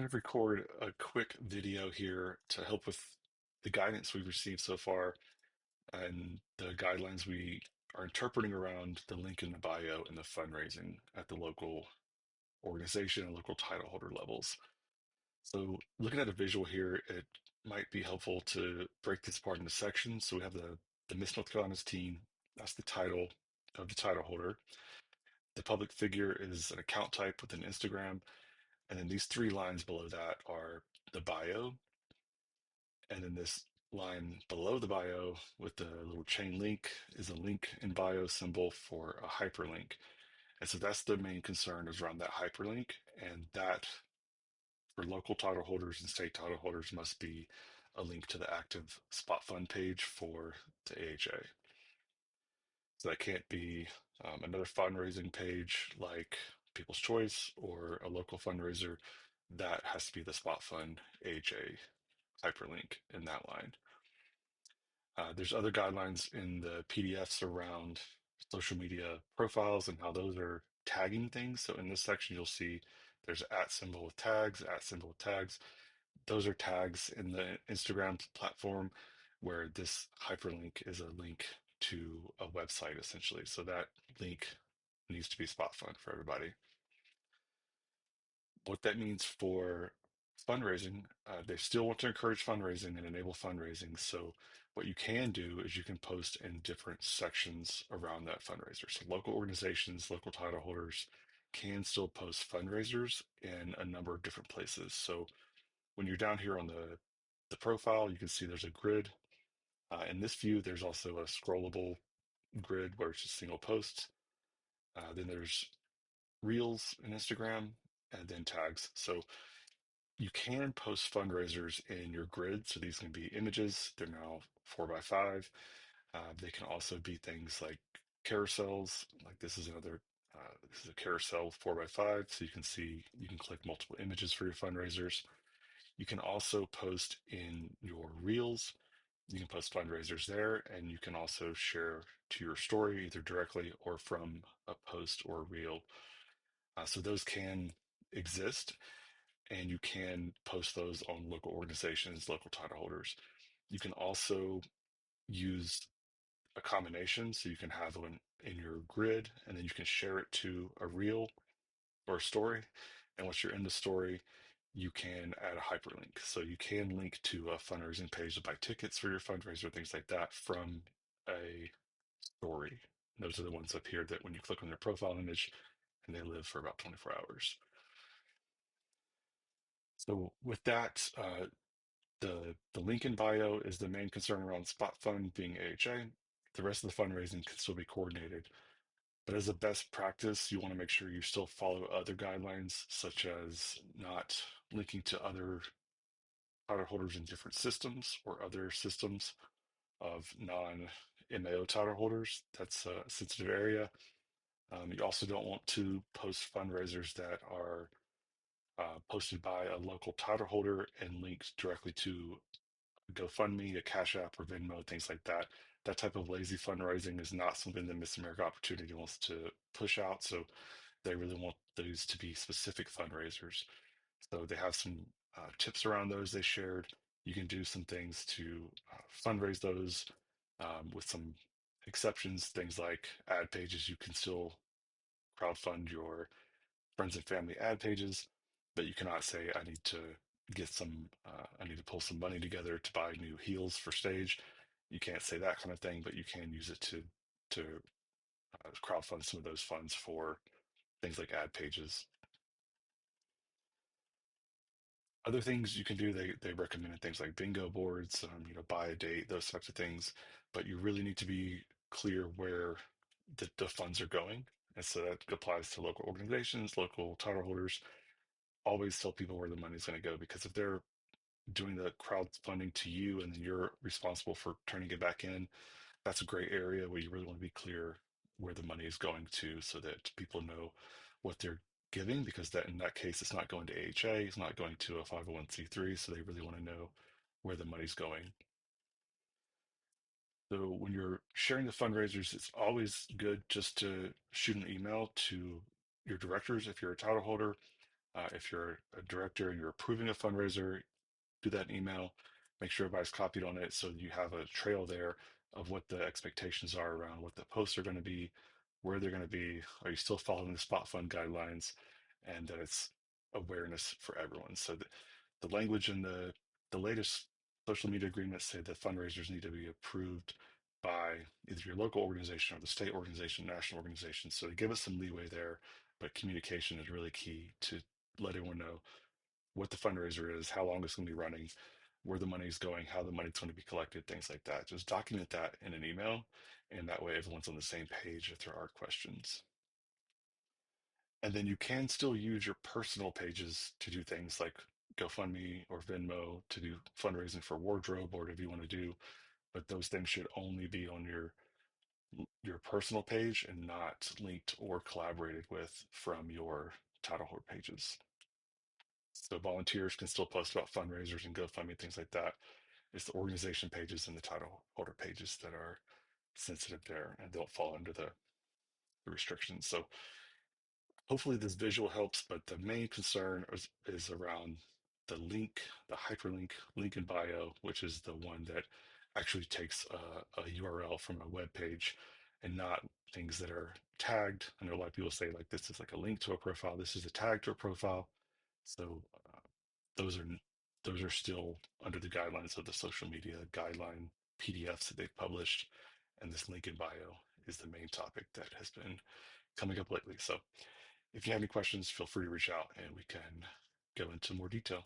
wanted to record a quick video here to help with the guidance we've received so far and the guidelines we are interpreting around the link in the bio and the fundraising at the local organization and local title holder levels. So looking at a visual here, it might be helpful to break this apart into sections. So we have the Miss North Carolina's team. That's the title of the title holder. The public figure is an account type within Instagram. And then these three lines below that are the bio. And then this line below the bio with the little chain link is a link in bio symbol for a hyperlink. And so that's the main concern is around that hyperlink. And that for local title holders and state title holders must be a link to the active spot fund page for the AHA. So that can't be another fundraising page like People's Choice or a local fundraiser. That has to be the spot fund AHA hyperlink in that line. There's other guidelines in the PDFs around social media profiles and how those are tagging things. So in this section, you'll see there's at symbol with tags, at symbol with tags. Those are tags in the Instagram platform where this hyperlink is a link to a website essentially. So that link needs to be spot fund for everybody. What that means for fundraising, they still want to encourage fundraising and enable fundraising. So what you can do is you can post in different sections around that fundraiser. So local organizations, local title holders can still post fundraisers in a number of different places. So when you're down here on the profile, you can see there's a grid. In this view, there's also a scrollable grid where it's just single posts. Then there's Reels in Instagram, and then tags. So you can post fundraisers in your grid. So these can be images. They're now 4x5. They can also be things like carousels. Like this is a carousel 4x5. So you can see, you can click multiple images for your fundraisers. You can also post in your Reels. You can post fundraisers there, and you can also share to your story either directly or from a post or a reel. So those can exist, and you can post those on local organizations, local title holders. You can also use a combination, so you can have one in your grid, and then you can share it to a reel or a story. And once you're in the story, you can add a hyperlink. So you can link to a fundraising page to buy tickets for your fundraiser, things like that from a story. Those are the ones up here that when you click on their profile image, and they live for about 24 hours. So with that, the link in bio is the main concern around spot fund being AHA. The rest of the fundraising can still be coordinated. But as a best practice, you want to make sure you still follow other guidelines, such as not linking to other title holders in different systems or other systems of non-MAO title holders. That's a sensitive area. You also don't want to post fundraisers that are posted by a local title holder and linked directly to GoFundMe, a Cash App, or Venmo, things like that. That type of lazy fundraising is not something that Miss America Opportunity wants to push out. So they really want those to be specific fundraisers. So they have some tips around those they shared. You can do some things to fundraise those with some exceptions, things like ad pages. You can still crowdfund your friends and family ad pages, but you cannot say, I need to I need to pull some money together to buy new heels for stage. You can't say that kind of thing, but you can use it to crowdfund some of those funds for things like ad pages. Other things you can do, they recommend things like bingo boards, buy a date, those types of things, but you really need to be clear where the funds are going. And so that applies to local organizations, local title holders. Always tell people where the money is going to go, because if they're doing the crowdfunding to you and then you're responsible for turning it back in, that's a gray area where you really want to be clear where the money is going to so that people know what they're giving, because that in that case it's not going to AHA, it's not going to a 501c3, so they really want to know where the money's going. So when you're sharing the fundraisers, it's always good just to shoot an email to your directors if you're a title holder, If you're a director and you're approving a fundraiser, do that in email. Make sure everybody's copied on it so you have a trail there of what the expectations are around what the posts are going to be, where they're going to be. Are you still following the spot fund guidelines? And that it's awareness for everyone. So the language in the latest social media agreements say that fundraisers need to be approved by either your local organization or the state organization, national organization. So to give us some leeway there, but communication is really key to let everyone know what the fundraiser is, how long it's going to be running, where the money is going, how the money's going to be collected, things like that. Just document that in an email, and that way everyone's on the same page if there are questions. And then you can still use your personal pages to do things like GoFundMe or Venmo to do fundraising for wardrobe or whatever you want to do, but those things should only be on your personal page and not linked or collaborated with from your title holder pages. So volunteers can still post about fundraisers and GoFundMe, things like that. It's the organization pages and the title holder pages that are sensitive there and don't fall under the restrictions. So hopefully this visual helps, but the main concern is around the link, the hyperlink, link in bio, which is the one that actually takes a URL from a web page and not things that are tagged. I know a lot of people say like this is like a link to a profile, this is a tag to a profile. So those are those are still under the guidelines of the social media guideline PDFs that they've published, and this link in bio is the main topic that has been coming up lately. So if you have any questions, feel free to reach out and we can go into more detail.